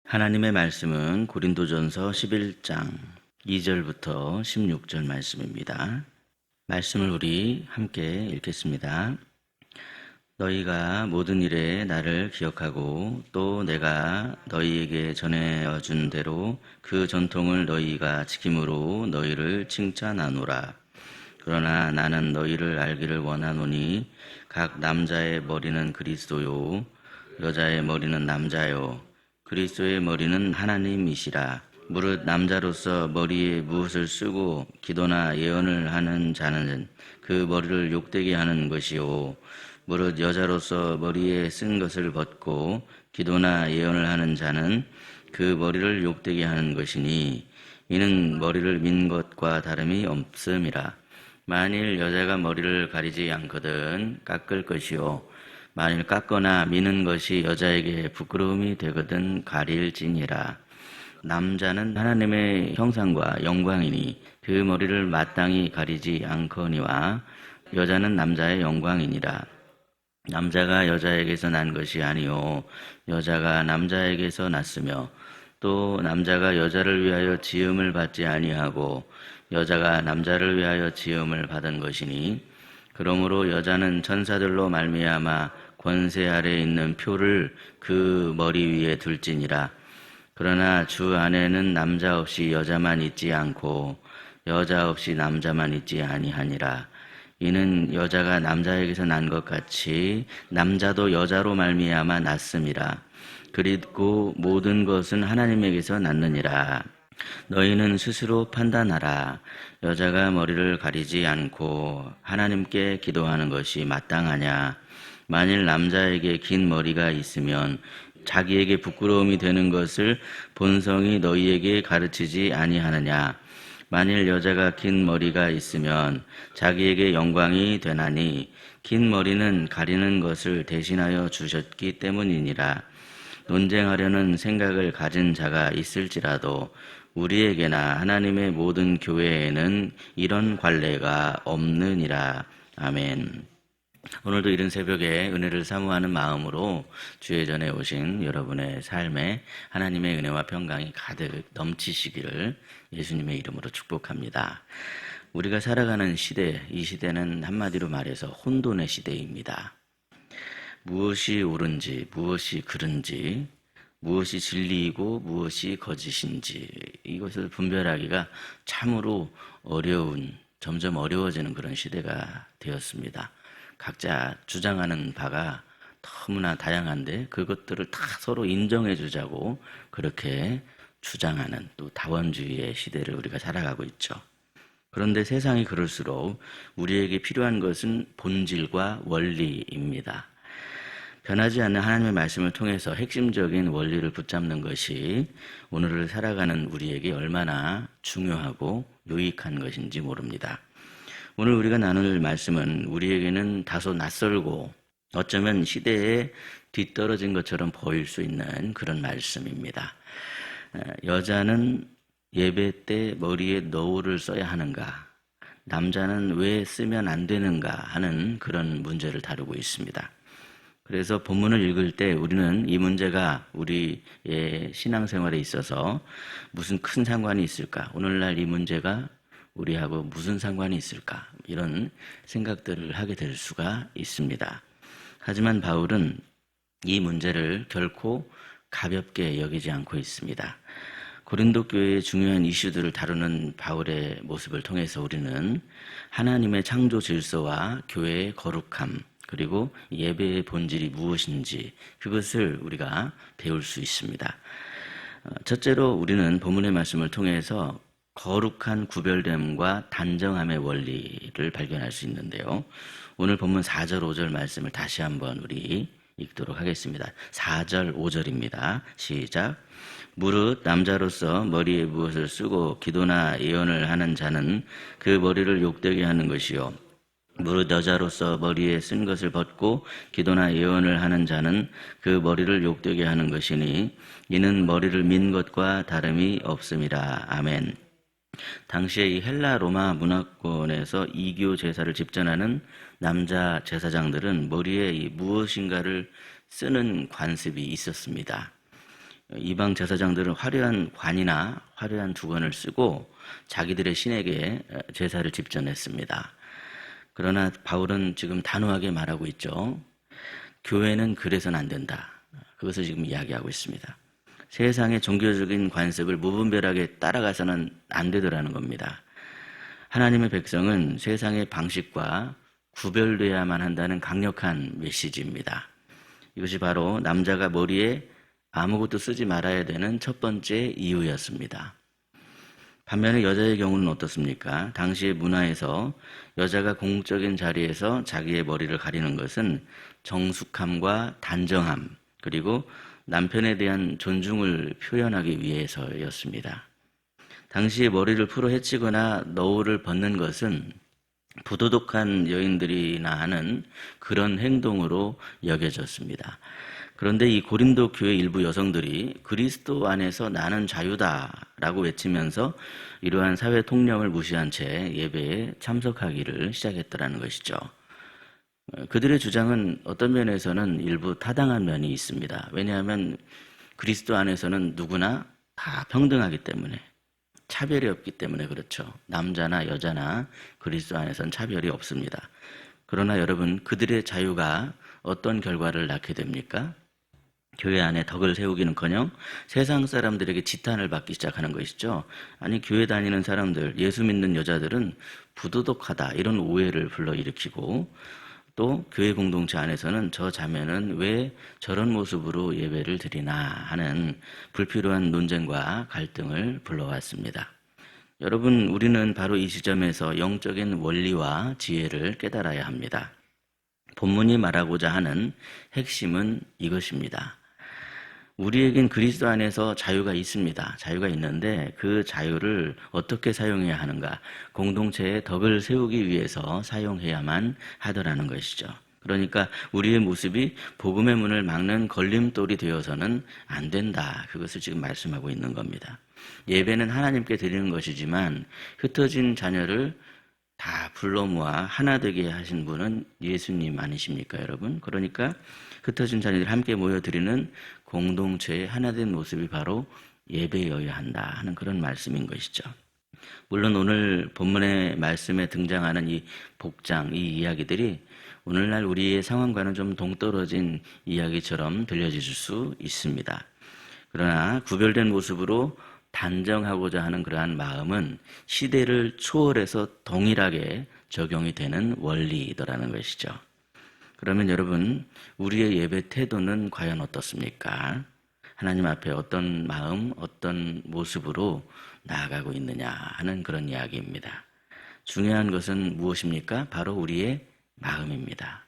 하나님의 말씀은 고린도전서 11장 2절부터 16절 말씀입니다. 말씀을 우리 함께 읽겠습니다. 너희가 모든 일에 나를 기억하고 또 내가 너희에게 전해준 대로 그 전통을 너희가 지킴으로 너희를 칭찬하노라. 그러나 나는 너희를 알기를 원하노니 각 남자의 머리는 그리스도요 여자의 머리는 남자요 그리스도의 머리는 하나님이시라. 무릇 남자로서 머리에 무엇을 쓰고 기도나 예언을 하는 자는 그 머리를 욕되게 하는 것이요 무릇 여자로서 머리에 쓴 것을 벗고 기도나 예언을 하는 자는 그 머리를 욕되게 하는 것이니 이는 머리를 민 것과 다름이 없음이라. 만일 여자가 머리를 가리지 않거든 깎을 것이요 만일 깎거나 미는 것이 여자에게 부끄러움이 되거든 가릴지니라. 남자는 하나님의 형상과 영광이니 그 머리를 마땅히 가리지 않거니와 여자는 남자의 영광이니라. 남자가 여자에게서 난 것이 아니요 여자가 남자에게서 났으며 또 남자가 여자를 위하여 지음을 받지 아니하고 여자가 남자를 위하여 지음을 받은 것이니 그러므로 여자는 천사들로 말미암아 권세 아래에 있는 표를 그 머리 위에 둘지니라. 그러나 주 안에는 남자 없이 여자만 있지 않고 여자 없이 남자만 있지 아니하니라. 이는 여자가 남자에게서 난 것 같이 남자도 여자로 말미암아 났음이라. 그리고 모든 것은 하나님에게서 났느니라. 너희는 스스로 판단하라. 여자가 머리를 가리지 않고 하나님께 기도하는 것이 마땅하냐? 만일 남자에게 긴 머리가 있으면 자기에게 부끄러움이 되는 것을 본성이 너희에게 가르치지 아니하느냐? 만일 여자가 긴 머리가 있으면 자기에게 영광이 되나니 긴 머리는 가리는 것을 대신하여 주셨기 때문이니라. 논쟁하려는 생각을 가진 자가 있을지라도 우리에게나 하나님의 모든 교회에는 이런 관례가 없느니라. 아멘. 오늘도 이른 새벽에 은혜를 사모하는 마음으로 주의 전에 오신 여러분의 삶에 하나님의 은혜와 평강이 가득 넘치시기를 예수님의 이름으로 축복합니다. 우리가 살아가는 시대, 이 시대는 한마디로 말해서 혼돈의 시대입니다. 무엇이 옳은지, 무엇이 그른지, 무엇이 진리이고 무엇이 거짓인지 이것을 분별하기가 참으로 점점 어려워지는 그런 시대가 되었습니다. 각자 주장하는 바가 너무나 다양한데 그것들을 다 서로 인정해 주자고 그렇게 주장하는 또 다원주의의 시대를 우리가 살아가고 있죠. 그런데 세상이 그럴수록 우리에게 필요한 것은 본질과 원리입니다. 변하지 않는 하나님의 말씀을 통해서 핵심적인 원리를 붙잡는 것이 오늘을 살아가는 우리에게 얼마나 중요하고 유익한 것인지 모릅니다. 오늘 우리가 나눌 말씀은 우리에게는 다소 낯설고 어쩌면 시대에 뒤떨어진 것처럼 보일 수 있는 그런 말씀입니다. 여자는 예배 때 머리에 너울을 써야 하는가? 남자는 왜 쓰면 안 되는가? 하는 그런 문제를 다루고 있습니다. 그래서 본문을 읽을 때 우리는 이 문제가 우리의 신앙생활에 있어서 무슨 큰 상관이 있을까? 오늘날 이 문제가 우리하고 무슨 상관이 있을까? 이런 생각들을 하게 될 수가 있습니다. 하지만 바울은 이 문제를 결코 가볍게 여기지 않고 있습니다. 고린도 교회의 중요한 이슈들을 다루는 바울의 모습을 통해서 우리는 하나님의 창조 질서와 교회의 거룩함 그리고 예배의 본질이 무엇인지 그것을 우리가 배울 수 있습니다. 첫째로 우리는 본문의 말씀을 통해서 거룩한 구별됨과 단정함의 원리를 발견할 수 있는데요. 오늘 본문 4절, 5절 말씀을 다시 한번 우리 읽도록 하겠습니다. 4절, 5절입니다. 시작. 무릇 남자로서 머리에 무엇을 쓰고 기도나 예언을 하는 자는 그 머리를 욕되게 하는 것이요 무릇 여자로서 머리에 쓴 것을 벗고 기도나 예언을 하는 자는 그 머리를 욕되게 하는 것이니 이는 머리를 민 것과 다름이 없음이라. 아멘. 당시에 이 헬라 로마 문화권에서 이교 제사를 집전하는 남자 제사장들은 머리에 무엇인가를 쓰는 관습이 있었습니다. 이방 제사장들은 화려한 관이나 화려한 두건을 쓰고 자기들의 신에게 제사를 집전했습니다. 그러나 바울은 지금 단호하게 말하고 있죠. 교회는 그래서는 안 된다. 그것을 지금 이야기하고 있습니다. 세상의 종교적인 관습을 무분별하게 따라가서는 안 되더라는 겁니다. 하나님의 백성은 세상의 방식과 구별되어야만 한다는 강력한 메시지입니다. 이것이 바로 남자가 머리에 아무것도 쓰지 말아야 되는 첫 번째 이유였습니다. 반면에 여자의 경우는 어떻습니까? 당시의 문화에서 여자가 공적인 자리에서 자기의 머리를 가리는 것은 정숙함과 단정함, 그리고 남편에 대한 존중을 표현하기 위해서였습니다. 당시에 머리를 풀어 헤치거나 너울을 벗는 것은 부도덕한 여인들이나 하는 그런 행동으로 여겨졌습니다. 그런데 이 고린도 교회 일부 여성들이 그리스도 안에서 나는 자유다라고 외치면서 이러한 사회 통념을 무시한 채 예배에 참석하기를 시작했더라는 것이죠. 그들의 주장은 어떤 면에서는 일부 타당한 면이 있습니다. 왜냐하면 그리스도 안에서는 누구나 다 평등하기 때문에, 차별이 없기 때문에 그렇죠. 남자나 여자나 그리스도 안에서는 차별이 없습니다. 그러나 여러분, 그들의 자유가 어떤 결과를 낳게 됩니까? 교회 안에 덕을 세우기는커녕 세상 사람들에게 지탄을 받기 시작하는 것이죠. 아니, 교회 다니는 사람들, 예수 믿는 여자들은 부도덕하다, 이런 오해를 불러일으키고, 또 교회 공동체 안에서는 저 자매는 왜 저런 모습으로 예배를 드리나 하는 불필요한 논쟁과 갈등을 불러왔습니다. 여러분, 우리는 바로 이 지점에서 영적인 원리와 지혜를 깨달아야 합니다. 본문이 말하고자 하는 핵심은 이것입니다. 우리에겐 그리스도 안에서 자유가 있습니다. 자유가 있는데 그 자유를 어떻게 사용해야 하는가? 공동체의 덕을 세우기 위해서 사용해야만 하더라는 것이죠. 그러니까 우리의 모습이 복음의 문을 막는 걸림돌이 되어서는 안 된다. 그것을 지금 말씀하고 있는 겁니다. 예배는 하나님께 드리는 것이지만 흩어진 자녀를 다 불러 모아 하나 되게 하신 분은 예수님 아니십니까, 여러분? 그러니까 흩어진 자녀들 함께 모여드리는 공동체의 하나된 모습이 바로 예배여야 한다 하는 그런 말씀인 것이죠. 물론 오늘 본문의 말씀에 등장하는 이 복장, 이 이야기들이 오늘날 우리의 상황과는 좀 동떨어진 이야기처럼 들려질 수 있습니다. 그러나 구별된 모습으로 단정하고자 하는 그러한 마음은 시대를 초월해서 동일하게 적용이 되는 원리이더라는 것이죠. 그러면 여러분, 우리의 예배 태도는 과연 어떻습니까? 하나님 앞에 어떤 마음, 어떤 모습으로 나아가고 있느냐 하는 그런 이야기입니다. 중요한 것은 무엇입니까? 바로 우리의 마음입니다.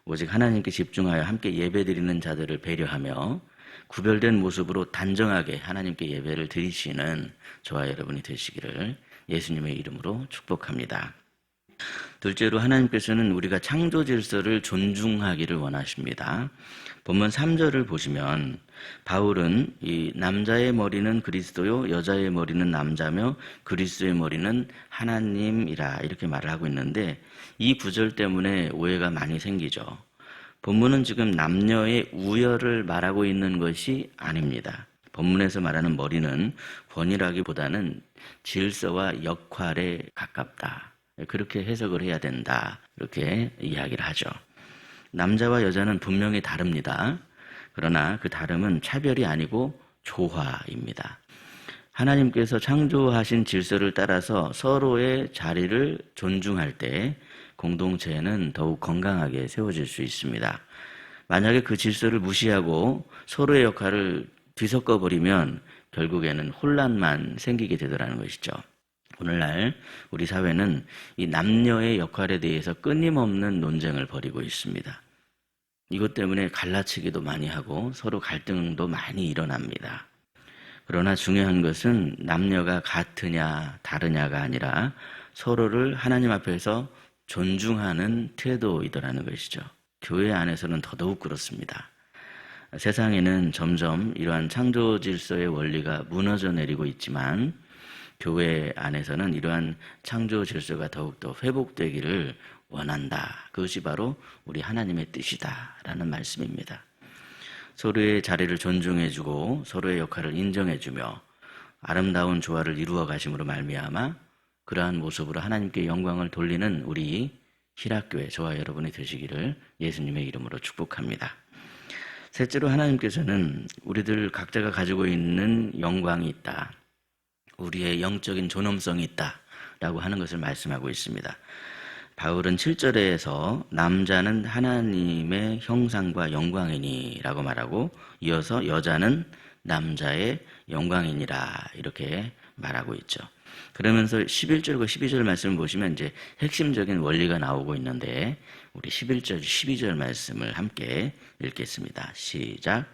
오직 하나님께 집중하여 함께 예배드리는 자들을 배려하며 구별된 모습으로 단정하게 하나님께 예배를 드리시는 저와 여러분이 되시기를 예수님의 이름으로 축복합니다. 둘째로 하나님께서는 우리가 창조 질서를 존중하기를 원하십니다. 본문 3절을 보시면 바울은 이 남자의 머리는 그리스도요 여자의 머리는 남자며 그리스도의 머리는 하나님이라 이렇게 말을 하고 있는데 이 구절 때문에 오해가 많이 생기죠. 본문은 지금 남녀의 우열을 말하고 있는 것이 아닙니다. 본문에서 말하는 머리는 권위라기보다는 질서와 역할에 가깝다. 그렇게 해석을 해야 된다. 이렇게 이야기를 하죠. 남자와 여자는 분명히 다릅니다. 그러나 그 다름은 차별이 아니고 조화입니다. 하나님께서 창조하신 질서를 따라서 서로의 자리를 존중할 때 공동체는 더욱 건강하게 세워질 수 있습니다. 만약에 그 질서를 무시하고 서로의 역할을 뒤섞어 버리면 결국에는 혼란만 생기게 되더라는 것이죠. 오늘날 우리 사회는 이 남녀의 역할에 대해서 끊임없는 논쟁을 벌이고 있습니다. 이것 때문에 갈라치기도 많이 하고 서로 갈등도 많이 일어납니다. 그러나 중요한 것은 남녀가 같으냐 다르냐가 아니라 서로를 하나님 앞에서 존중하는 태도이더라는 것이죠. 교회 안에서는 더더욱 그렇습니다. 세상에는 점점 이러한 창조 질서의 원리가 무너져 내리고 있지만 교회 안에서는 이러한 창조 질서가 더욱더 회복되기를 원한다. 그것이 바로 우리 하나님의 뜻이다라는 말씀입니다. 서로의 자리를 존중해주고 서로의 역할을 인정해주며 아름다운 조화를 이루어 가심으로 말미암아 그러한 모습으로 하나님께 영광을 돌리는 우리 희락교회 저와 여러분이 되시기를 예수님의 이름으로 축복합니다. 셋째로 하나님께서는 우리들 각자가 가지고 있는 영광이 있다. 우리의 영적인 존엄성이 있다. 라고 하는 것을 말씀하고 있습니다. 바울은 7절에서 남자는 하나님의 형상과 영광이니 라고 말하고 이어서 여자는 남자의 영광이니라 이렇게 말하고 있죠. 그러면서 11절과 12절 말씀을 보시면 이제 핵심적인 원리가 나오고 있는데 우리 11절, 12절 말씀을 함께 읽겠습니다. 시작.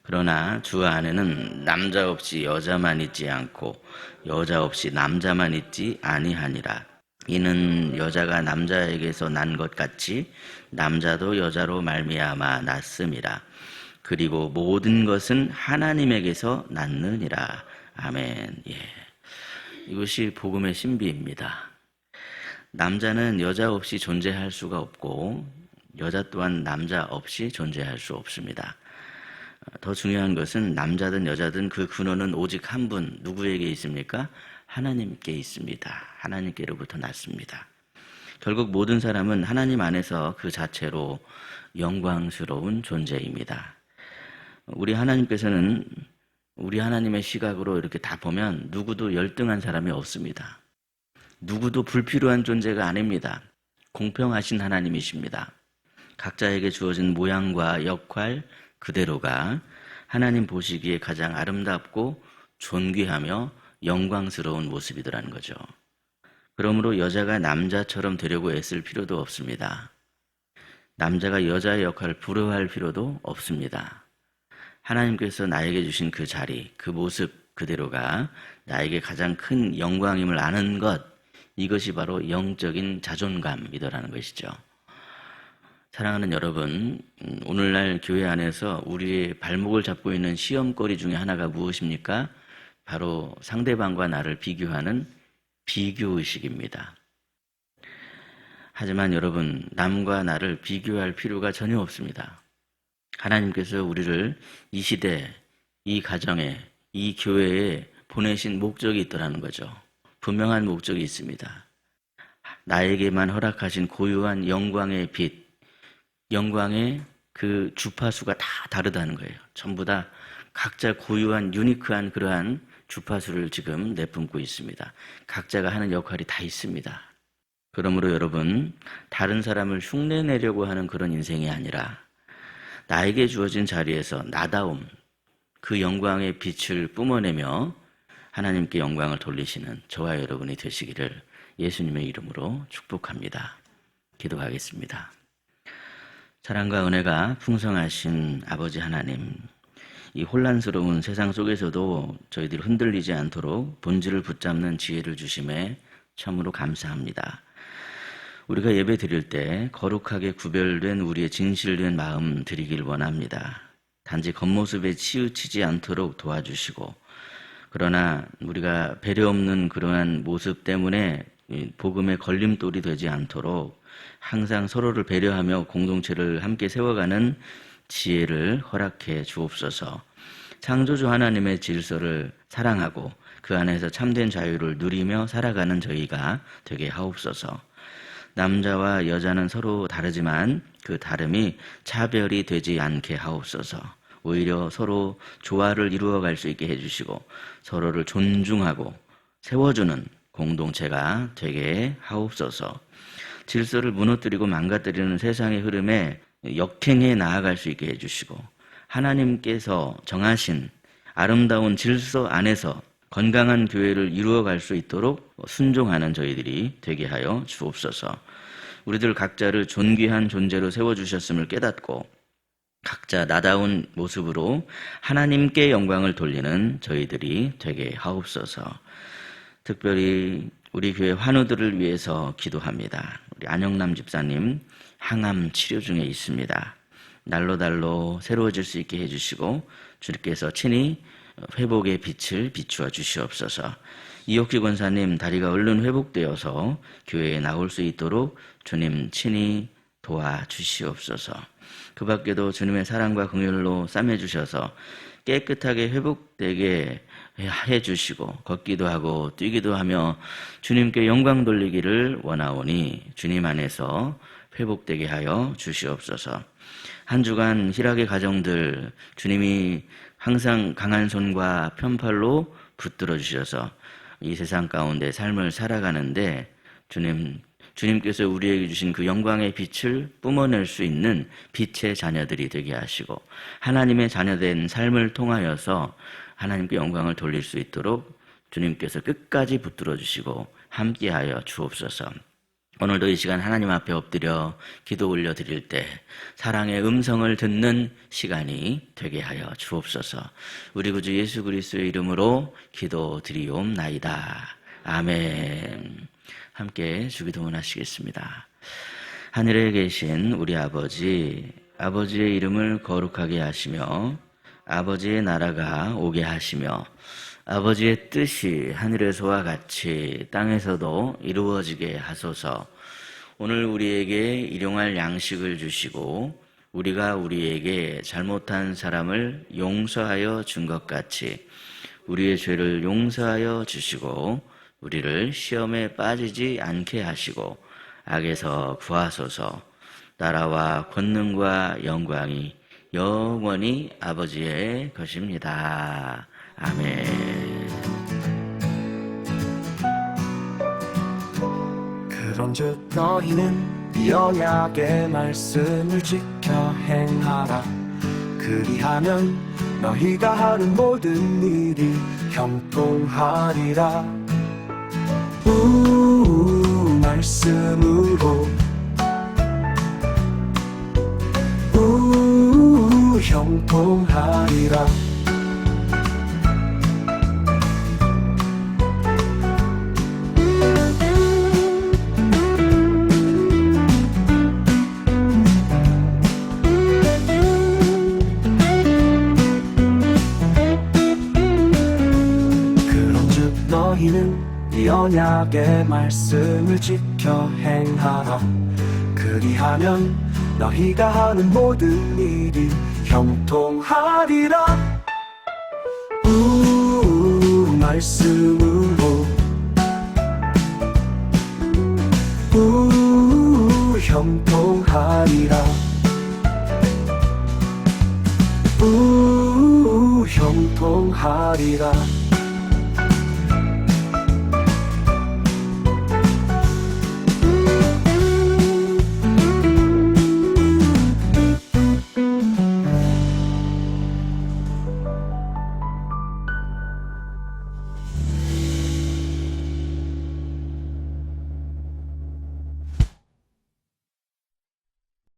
그러나 주 안에는 남자 없이 여자만 있지 않고 여자 없이 남자만 있지 아니하니라. 이는 여자가 남자에게서 난 것 같이 남자도 여자로 말미암아 났음이라. 그리고 모든 것은 하나님에게서 났느니라. 아멘. 예. 이것이 복음의 신비입니다. 남자는 여자 없이 존재할 수가 없고 여자 또한 남자 없이 존재할 수 없습니다. 더 중요한 것은 남자든 여자든 그 근원은 오직 한 분, 누구에게 있습니까? 하나님께 있습니다. 하나님께로부터 났습니다. 결국 모든 사람은 하나님 안에서 그 자체로 영광스러운 존재입니다. 우리 하나님께서는 우리 하나님의 시각으로 이렇게 다 보면 누구도 열등한 사람이 없습니다. 누구도 불필요한 존재가 아닙니다. 공평하신 하나님이십니다. 각자에게 주어진 모양과 역할 그대로가 하나님 보시기에 가장 아름답고 존귀하며 영광스러운 모습이더라는 거죠. 그러므로 여자가 남자처럼 되려고 애쓸 필요도 없습니다. 남자가 여자의 역할을 부러워할 필요도 없습니다. 하나님께서 나에게 주신 그 자리, 그 모습 그대로가 나에게 가장 큰 영광임을 아는 것, 이것이 바로 영적인 자존감이더라는 것이죠. 사랑하는 여러분, 오늘날 교회 안에서 우리의 발목을 잡고 있는 시험거리 중에 하나가 무엇입니까? 바로 상대방과 나를 비교하는 비교의식입니다. 하지만 여러분, 남과 나를 비교할 필요가 전혀 없습니다. 하나님께서 우리를 이 시대, 이 가정에, 이 교회에 보내신 목적이 있더라는 거죠. 분명한 목적이 있습니다. 나에게만 허락하신 고유한 영광의 빛, 영광의 그 주파수가 다 다르다는 거예요. 전부 다 각자 고유한 유니크한 그러한 주파수를 지금 내뿜고 있습니다. 각자가 하는 역할이 다 있습니다. 그러므로 여러분, 다른 사람을 흉내내려고 하는 그런 인생이 아니라 나에게 주어진 자리에서 나다움, 그 영광의 빛을 뿜어내며 하나님께 영광을 돌리시는 저와 여러분이 되시기를 예수님의 이름으로 축복합니다. 기도하겠습니다. 사랑과 은혜가 풍성하신 아버지 하나님, 이 혼란스러운 세상 속에서도 저희들이 흔들리지 않도록 본질을 붙잡는 지혜를 주심에 참으로 감사합니다. 우리가 예배 드릴 때 거룩하게 구별된 우리의 진실된 마음 드리길 원합니다. 단지 겉모습에 치우치지 않도록 도와주시고, 그러나 우리가 배려 없는 그러한 모습 때문에 복음의 걸림돌이 되지 않도록 항상 서로를 배려하며 공동체를 함께 세워가는 지혜를 허락해 주옵소서. 창조주 하나님의 질서를 사랑하고 그 안에서 참된 자유를 누리며 살아가는 저희가 되게 하옵소서. 남자와 여자는 서로 다르지만 그 다름이 차별이 되지 않게 하옵소서. 오히려 서로 조화를 이루어갈 수 있게 해주시고 서로를 존중하고 세워주는 공동체가 되게 하옵소서. 질서를 무너뜨리고 망가뜨리는 세상의 흐름에 역행해 나아갈 수 있게 해주시고 하나님께서 정하신 아름다운 질서 안에서 건강한 교회를 이루어갈 수 있도록 순종하는 저희들이 되게 하여 주옵소서. 우리들 각자를 존귀한 존재로 세워주셨음을 깨닫고 각자 나다운 모습으로 하나님께 영광을 돌리는 저희들이 되게 하옵소서. 특별히 우리 교회 환우들을 위해서 기도합니다. 우리 안영남 집사님 항암 치료 중에 있습니다. 날로 새로워질 수 있게 해주시고 주님께서 친히 회복의 빛을 비추어 주시옵소서. 이옥기 권사님 다리가 얼른 회복되어서 교회에 나올 수 있도록 주님 친히 도와주시옵소서. 그 밖에도 주님의 사랑과 긍휼로 싸매주셔서 깨끗하게 회복되게 해주시고 걷기도 하고 뛰기도 하며 주님께 영광 돌리기를 원하오니 주님 안에서 회복되게 하여 주시옵소서. 한 주간 희락의 가정들 주님이 항상 강한 손과 편팔로 붙들어 주셔서 이 세상 가운데 삶을 살아가는데 주님께서 우리에게 주신 그 영광의 빛을 뿜어낼 수 있는 빛의 자녀들이 되게 하시고 하나님의 자녀된 삶을 통하여서 하나님께 영광을 돌릴 수 있도록 주님께서 끝까지 붙들어 주시고 함께하여 주옵소서. 오늘도 이 시간 하나님 앞에 엎드려 기도 올려드릴 때 사랑의 음성을 듣는 시간이 되게 하여 주옵소서. 우리 구주 예수 그리스도의 이름으로 기도드리옵나이다. 아멘. 함께 주기도문 하시겠습니다. 하늘에 계신 우리 아버지, 아버지의 이름을 거룩하게 하시며 아버지의 나라가 오게 하시며 아버지의 뜻이 하늘에서와 같이 땅에서도 이루어지게 하소서. 오늘 우리에게 일용할 양식을 주시고 우리가 우리에게 잘못한 사람을 용서하여 준 것 같이 우리의 죄를 용서하여 주시고 우리를 시험에 빠지지 않게 하시고 악에서 구하소서. 나라와 권능과 영광이 영원히 아버지의 것입니다. 아멘. 그런즉 너희는 이 언약의 말씀을 지켜 행하라. 그리하면 너희가 하는 모든 일이 형통하리라. 말씀으로 형통하리라. 그런즉 너희는 이 언약의 말씀을 지켜 행하라. 그리하면 너희가 하는 모든 일이 형통하리라. 말씀으로 형통하리라. 형통하리라.